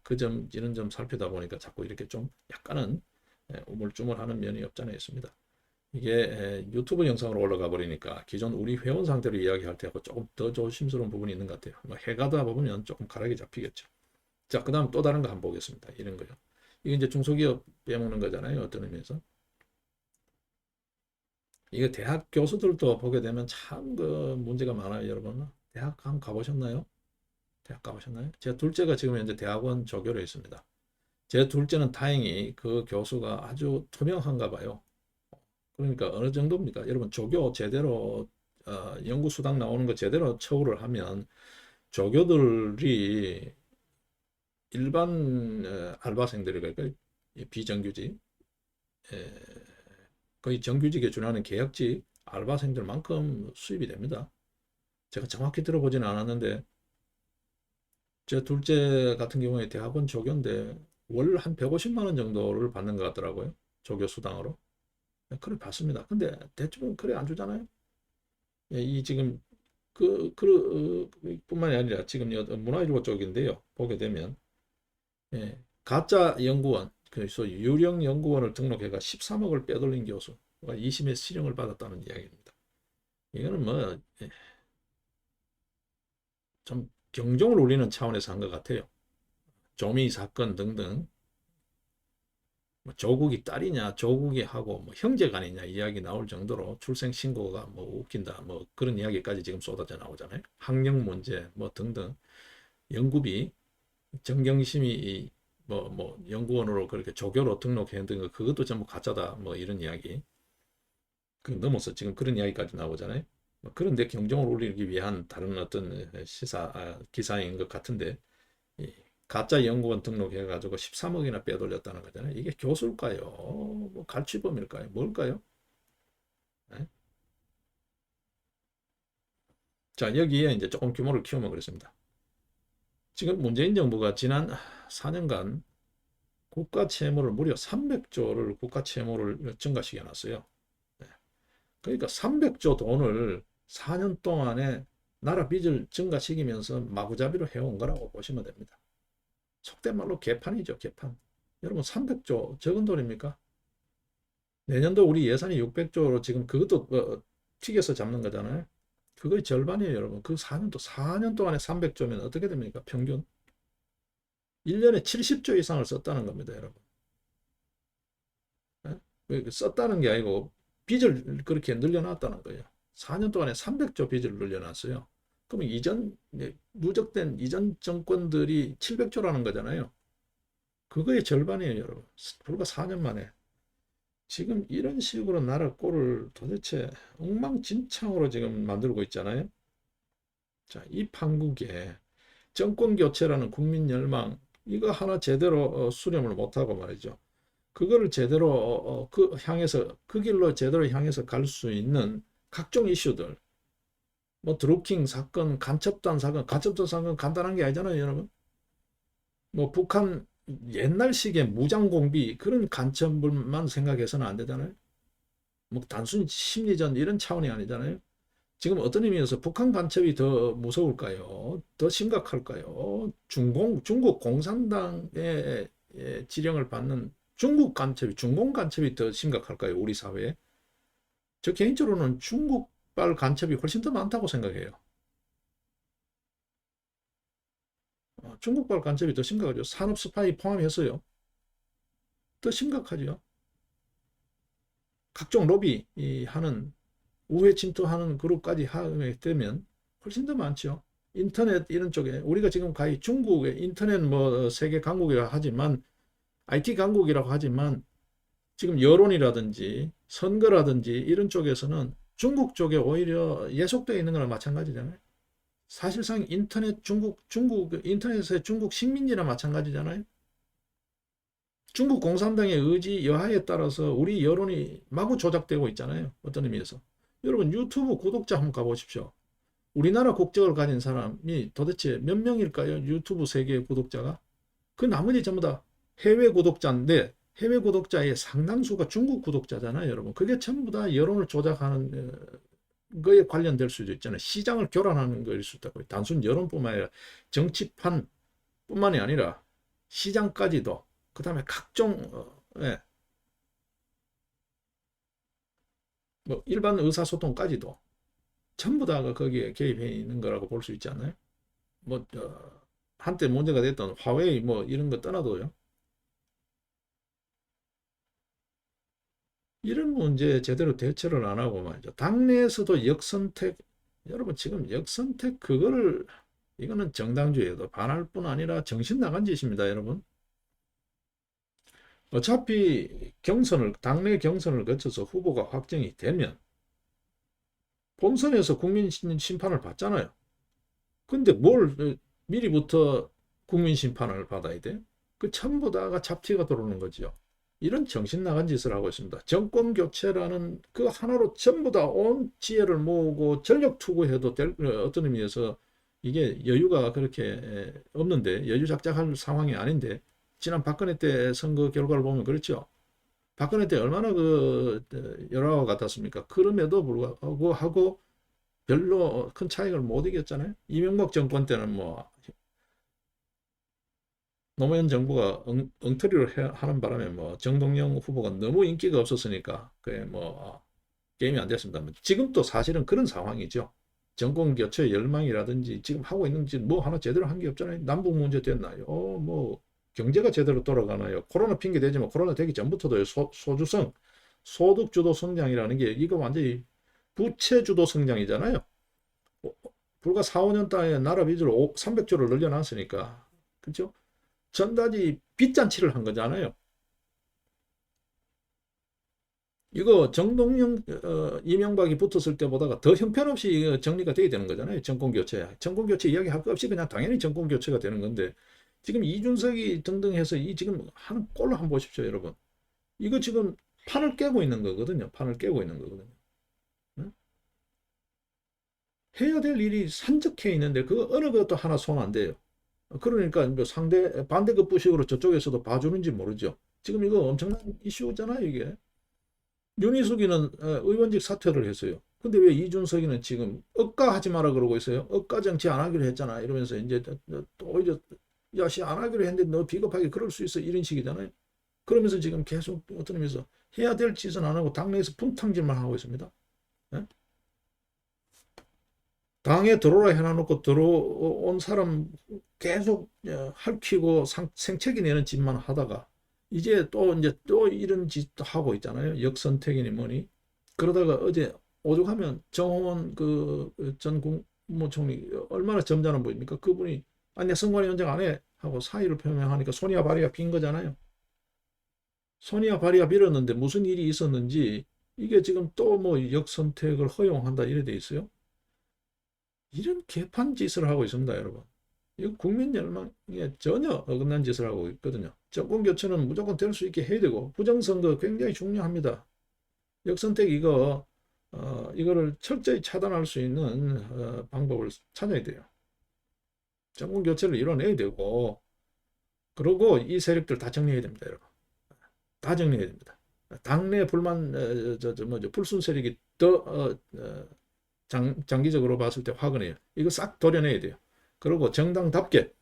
그 점, 이런 점 살피다 보니까 자꾸 이렇게 좀 약간은 우물쭈물하는 면이 없잖아 있습니다. 이게 유튜브 영상으로 올라가 버리니까 기존 우리 회원 상태로 이야기할 때하고 조금 더 조심스러운 부분이 있는 것 같아요. 뭐 해가다 보면 조금 가락이 잡히겠죠. 자, 그 다음 또 다른 거 한번 보겠습니다. 이런 거요. 이게 이제 중소기업 빼먹는 거잖아요. 어떤 의미에서. 이게 대학 교수들도 보게 되면 참 그 문제가 많아요, 여러분. 대학 한번 가보셨나요? 대학 가보셨나요? 제 둘째가 지금 현재 대학원 조교로 있습니다. 제 둘째는 다행히 그 교수가 아주 투명한가 봐요. 그러니까 어느 정도입니까? 여러분 조교 제대로 연구 수당 나오는 거 제대로 처우를 하면 조교들이 일반 알바생들이랄까 비정규직 거의 정규직에 준하는 계약직 알바생들만큼 수입이 됩니다. 제가 정확히 들어보지는 않았는데 제 둘째 같은 경우에 대학원 조교인데 월 한 150만 원 정도를 받는 것 같더라고요. 조교 수당으로. 그래 봤습니다. 근데 대충 그래 안 주잖아요. 이 지금 뿐만이 아니라 지금 문화일보 쪽인데요. 보게 되면 가짜 연구원, 그래서 유령 연구원을 등록해가 13억을 빼돌린 교수가 2심에 실형을 받았다는 이야기입니다. 이거는 뭐 좀 경종을 울리는 차원에서 한 것 같아요. 조미 사건 등등 뭐 조국이 딸이냐 조국이 하고 뭐 형제간이냐 이야기 나올 정도로 출생 신고가 뭐 웃긴다 뭐 그런 이야기까지 지금 쏟아져 나오잖아요. 학력 문제 뭐 등등 연구비 정경심이 뭐 연구원으로 그렇게 조교로 등록했던 거 그것도 전부 가짜다 뭐 이런 이야기 그 넘어서 지금 그런 이야기까지 나오잖아요. 뭐 그런데 경종을 울리기 위한 다른 어떤 기사인 것 같은데 가짜 연구원 등록해가지고 13억이나 빼돌렸다는 거잖아요. 이게 교수일까요? 뭐 갈취범일까요? 뭘까요? 네? 자, 여기에 이제 조금 규모를 키우면 그렇습니다. 지금 문재인 정부가 지난 4년간 국가 채무를 무려 300조를 국가 채무를 증가시켜 놨어요. 네. 그러니까 300조 돈을 4년 동안에 나라 빚을 증가시키면서 마구잡이로 해온 거라고 보시면 됩니다. 속된 말로 개판이죠, 개판. 여러분 300조 적은 돈입니까? 내년도 우리 예산이 600조로 지금 그것도 튀겨서 잡는 거잖아요. 그거의 절반이에요, 여러분. 그 4년 동안에 300조면 어떻게 됩니까? 평균 1년에 70조 이상을 썼다는 겁니다, 여러분. 예? 썼다는 게 아니고 빚을 그렇게 늘려놨다는 거예요. 4년 동안에 300조 빚을 늘려놨어요. 그러면 누적된 이전 정권들이 700조라는 거잖아요. 그거의 절반이에요, 여러분. 불과 4년 만에. 지금 이런 식으로 나라 꼴을 도대체 엉망진창으로 지금 만들고 있잖아요. 자, 이 판국에 정권 교체라는 국민 열망, 이거 하나 제대로 수렴을 못하고 말이죠. 그거를 제대로 그 길로 제대로 향해서 갈 수 있는 각종 이슈들, 뭐 드루킹 사건, 간첩단 사건 간단한 게 아니잖아요, 여러분. 뭐 북한 옛날식의 무장공비 그런 간첩만 생각해서는 안 되잖아요. 뭐 단순히 심리전 이런 차원이 아니잖아요. 지금 어떤 의미에서 북한 간첩이 더 무서울까요? 더 심각할까요? 중국 공산당의 지령을 받는 중공 간첩이 더 심각할까요? 우리 사회에? 저 개인적으로는 중국발 간첩이 훨씬 더 많다고 생각해요. 중국발 간첩이 더 심각하죠. 산업 스파이 포함해서요. 더 심각하죠. 각종 로비 하는 우회 침투하는 그룹까지 하게 되면 훨씬 더 많죠. 인터넷 이런 쪽에 우리가 지금 가히 중국의 인터넷 뭐 세계 강국이라 하지만 IT 강국이라고 하지만 지금 여론이라든지 선거라든지 이런 쪽에서는 중국 쪽에 오히려 예속되어 있는 거랑 마찬가지잖아요. 사실상 중국 인터넷의 중국 식민지나 마찬가지잖아요. 중국 공산당의 의지 여하에 따라서 우리 여론이 마구 조작되고 있잖아요. 어떤 의미에서. 여러분 유튜브 구독자 한번 가보십시오. 우리나라 국적을 가진 사람이 도대체 몇 명일까요? 유튜브 세계 구독자가. 그 나머지 전부 다 해외 구독자인데 해외 구독자의 상당수가 중국 구독자잖아요, 여러분. 그게 전부 다 여론을 조작하는 거에 관련될 수도 있잖아요. 시장을 교란하는 거일 수도 있고 단순 여론뿐만 아니라 정치판뿐만이 아니라 시장까지도 그 다음에 각종 예, 뭐 일반 의사소통까지도 전부 다가 거기에 개입해 있는 거라고 볼 수 있지 않나요? 뭐 한때 문제가 됐던 화웨이 뭐 이런 거 떠나도요. 이런 문제에 제대로 대처를 안 하고 말이죠. 당내에서도 역선택, 여러분 지금 역선택 그거를 이거는 정당주의에도 반할 뿐 아니라 정신 나간 짓입니다, 여러분. 어차피 당내 경선을 거쳐서 후보가 확정이 되면 본선에서 국민 심판을 받잖아요. 근데 뭘 미리부터 국민 심판을 받아야 돼? 그 전부 다가 잡티가 들어오는 거죠. 이런 정신 나간 짓을 하고 있습니다. 정권 교체라는 그 하나로 전부 다 온 지혜를 모으고 전력 투구해도 될 어떤 의미에서 이게 여유가 그렇게 없는데 여유작작할 상황이 아닌데 지난 박근혜 때 선거 결과를 보면 그렇죠. 박근혜 때 얼마나 그 열화와 같았습니까? 그럼에도 불구하고 하고 별로 큰 차이를 못 이겼잖아요. 이명박 정권 때는 뭐 노무현 정부가 엉터리를 하는 바람에 뭐 정동영 후보가 너무 인기가 없었으니까 그게 뭐 게임이 안 됐습니다. 지금도 사실은 그런 상황이죠. 정권 교체 열망이라든지 지금 하고 있는 짓 뭐 하나 제대로 한 게 없잖아요. 남북 문제 됐나요? 뭐 경제가 제대로 돌아가나요? 코로나 핑계 대지만 코로나 되기 전부터도 소주성 소득 주도 성장이라는 게 이거 완전히 부채 주도 성장이잖아요. 불과 4, 5년 단위에 나라 빚을 300조를 늘려놨으니까 그렇죠? 전단지 빚잔치를 한 거잖아요. 이거 정동영, 이명박이 붙었을 때보다가 더 형편없이 정리가 돼야 되는 거잖아요. 정권교체. 정권교체 이야기할 거 없이 그냥 당연히 정권교체가 되는 건데 지금 이준석이 등등 해서 이 지금 하는 꼴로 한번 보십시오, 여러분. 이거 지금 판을 깨고 있는 거거든요. 판을 깨고 있는 거거든요. 응? 해야 될 일이 산적해 있는데 그 어느 것도 하나 손 안 대요. 그러니까 뭐 상대 반대급 부식으로 저쪽에서도 봐주는지 모르죠. 지금 이거 엄청난 이슈잖아요, 이게. 윤희숙이는 의원직 사퇴를 했어요. 근데 왜 이준석이는 지금 억가하지 마라 그러고 있어요? 억가 정치 안 하기로 했잖아. 이러면서 이제 또 오히려 야씨 안 하기로 했는데 너 비겁하게 그럴 수 있어 이런 식이잖아요. 그러면서 지금 계속 어떤 의미에서 해야 될 짓은 안 하고 당내에서 분탕질만 하고 있습니다. 예? 당에 들어오라 해놔놓고 들어온 사람 계속 핥히고 생채기 내는 짓만 하다가 이제 또 이런 짓도 하고 있잖아요. 역선택이니 뭐니. 그러다가 어제 오죽하면 정홍원 전 국무총리 얼마나 점잖은 분입니까? 그분이 아니 선관위 연장 안 해 하고 사의를 표명하니까 손이와 발이가 빈 거잖아요. 손이와 발이가 빌었는데 무슨 일이 있었는지 이게 지금 또 뭐 역선택을 허용한다 이래 돼 있어요. 이런 개판 짓을 하고 있습니다, 여러분. 이거 국민 열망에 전혀 어긋난 짓을 하고 있거든요. 정권 교체는 무조건 될 수 있게 해야 되고 부정선거 굉장히 중요합니다. 역선택 이거를 철저히 차단할 수 있는 방법을 찾아야 돼요. 정권 교체를 이뤄내야 되고 그리고 이 세력들 다 정리해야 됩니다, 여러분. 다 정리해야 됩니다. 당내 불만 불순 세력이 더 장기적으로 봤을 때 화근해요. 이거 싹 도려내야 돼요. 그리고 정당답게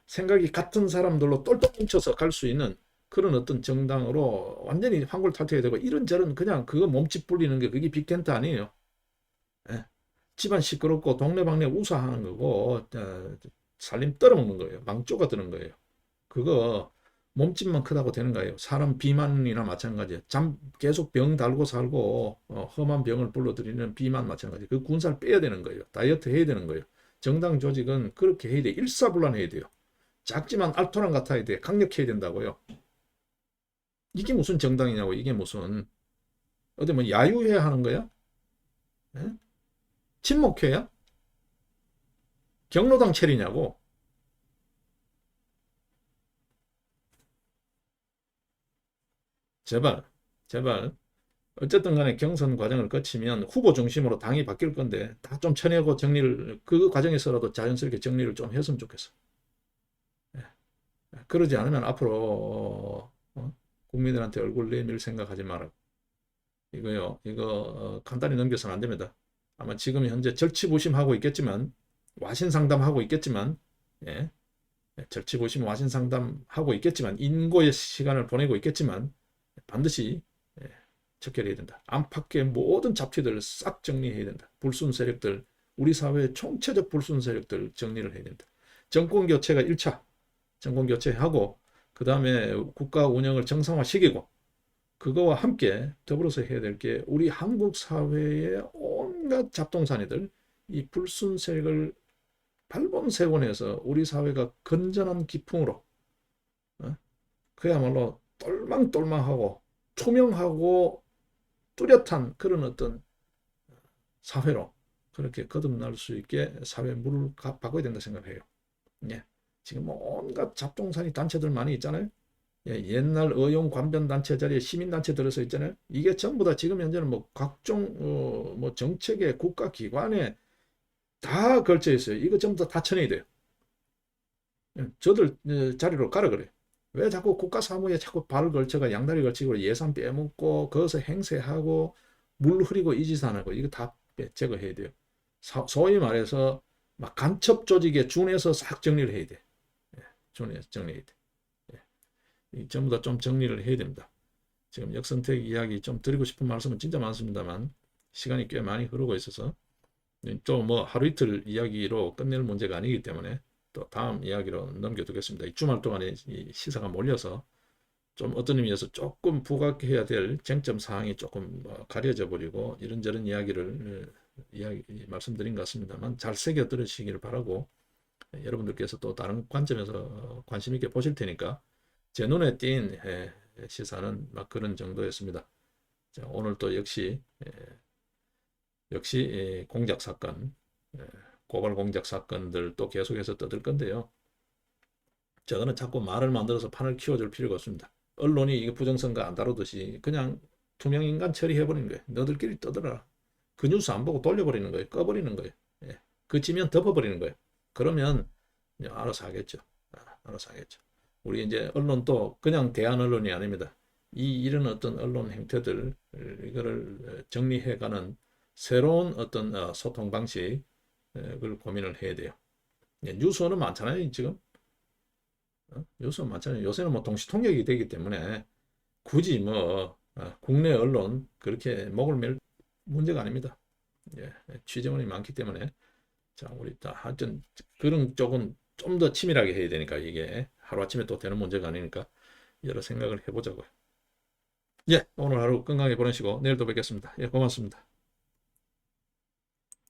생각이 같은 사람들로 똘똘 뭉쳐서 갈 수 있는 그런 어떤 정당으로 완전히 환골탈태가 되고 이런저런 그냥 그거 몸집 불리는 게 그게 빅텐트 아니에요. 예. 집안 시끄럽고 동네방네 우사하는 거고 살림 떨어먹는 거예요. 망조가 드는 거예요. 그거 몸집만 크다고 되는 거예요. 사람 비만이나 마찬가지예요. 계속 병 달고 살고 험한 병을 불러들이는 비만 마찬가지. 그 군살 빼야 되는 거예요. 다이어트 해야 되는 거예요. 정당 조직은 그렇게 해야 돼. 일사불란해야 돼요. 작지만 알토란 같아야 돼. 강력해야 된다고요. 이게 무슨 정당이냐고. 이게 무슨 어디 뭐 야유회 하는 거야? 예? 친목회야? 경로당 체리냐고. 제발 제발 어쨌든 간에 경선 과정을 거치면 후보 중심으로 당이 바뀔 건데 다 좀 쳐내고 정리를 그 과정에서라도 자연스럽게 정리를 좀 했으면 좋겠어. 예. 그러지 않으면 앞으로 국민들한테 얼굴 내밀 생각하지 마라. 이거요. 이거 간단히 넘겨서는 안 됩니다. 아마 지금 현재 절치부심하고 있겠지만 와신상담하고 있겠지만 예. 절치부심 와신상담하고 있겠지만 인고의 시간을 보내고 있겠지만 반드시 예, 척결해야 된다. 안팎의 모든 잡티들을 싹 정리해야 된다. 불순 세력들, 우리 사회의 총체적 불순 세력들 정리를 해야 된다. 정권 교체가 1차, 정권 교체하고 그 다음에 국가 운영을 정상화시키고 그거와 함께 더불어서 해야 될 게 우리 한국 사회의 온갖 잡동사니들 이 불순 세력을 발본색원해서 우리 사회가 건전한 기풍으로 그야말로 똘망똘망하고 투명하고 뚜렷한 그런 어떤 사회로 그렇게 거듭날 수 있게 사회 물을 바꿔야 된다 생각해요. 예. 지금 뭐 온갖 잡동사니 단체들 많이 있잖아요. 예, 옛날 의용 관변 단체 자리에 시민 단체 들어서 있잖아요. 이게 전부 다 지금 현재는 뭐 각종 뭐 정책의 국가 기관에 다 걸쳐 있어요. 이거 전부 다 쳐내야 돼요. 예, 저들 자리로 가라 그래. 왜 자꾸 국가 사무에 자꾸 발을 걸쳐가 양다리 걸치고 예산 빼먹고 거기서 행세하고 물 흐리고 이 짓 안 하고 이거 다 제거해야 돼요. 소위 말해서 막 간첩 조직에 준해서 싹 정리를 해야 돼. 예, 준해서 정리해야 돼. 예, 전부 다 좀 정리를 해야 됩니다. 지금 역선택 이야기 좀 드리고 싶은 말씀은 진짜 많습니다만 시간이 꽤 많이 흐르고 있어서 또 뭐 하루 이틀 이야기로 끝낼 문제가 아니기 때문에 또 다음 이야기로 넘겨두겠습니다. 이 주말 동안에 이 시사가 몰려서 좀 어떤 의미에서 조금 부각해야 될 쟁점 사항이 조금 가려져 버리고 이런저런 이야기를 말씀드린 것 같습니다만 잘 새겨 들으시기를 바라고 여러분들께서 또 다른 관점에서 관심 있게 보실 테니까 제 눈에 띈 시사는 막 그런 정도였습니다. 자, 오늘 또 역시 공작 사건, 고발 공작 사건들 또 계속해서 떠들 건데요. 저거는 자꾸 말을 만들어서 판을 키워줄 필요가 없습니다. 언론이 이게 부정선거 안 다루듯이 그냥 투명 인간 처리해버리는 거예요. 너들끼리 떠들어라. 그 뉴스 안 보고 돌려버리는 거예요. 꺼버리는 거예요. 예. 그 지면 덮어버리는 거예요. 그러면 알아서 하겠죠. 알아서 하겠죠. 우리 이제 언론도 그냥 대한 언론이 아닙니다. 이런 어떤 언론 행태들 이거를 정리해가는 새로운 어떤 소통 방식을 고민을 해야 돼요. 뉴스는 많잖아요, 지금. 뉴스는 많잖아요. 요새는 뭐 동시통역이 되기 때문에 굳이 뭐 국내 언론 그렇게 목을 맬 문제가 아닙니다. 예, 취재원이 많기 때문에 자 우리 하여튼 그런 쪽은 좀 더 치밀하게 해야 되니까 이게 하루아침에 또 되는 문제가 아니니까 여러 생각을 해보자고요. 예, 오늘 하루 건강히 보내시고 내일 또 뵙겠습니다. 예, 고맙습니다.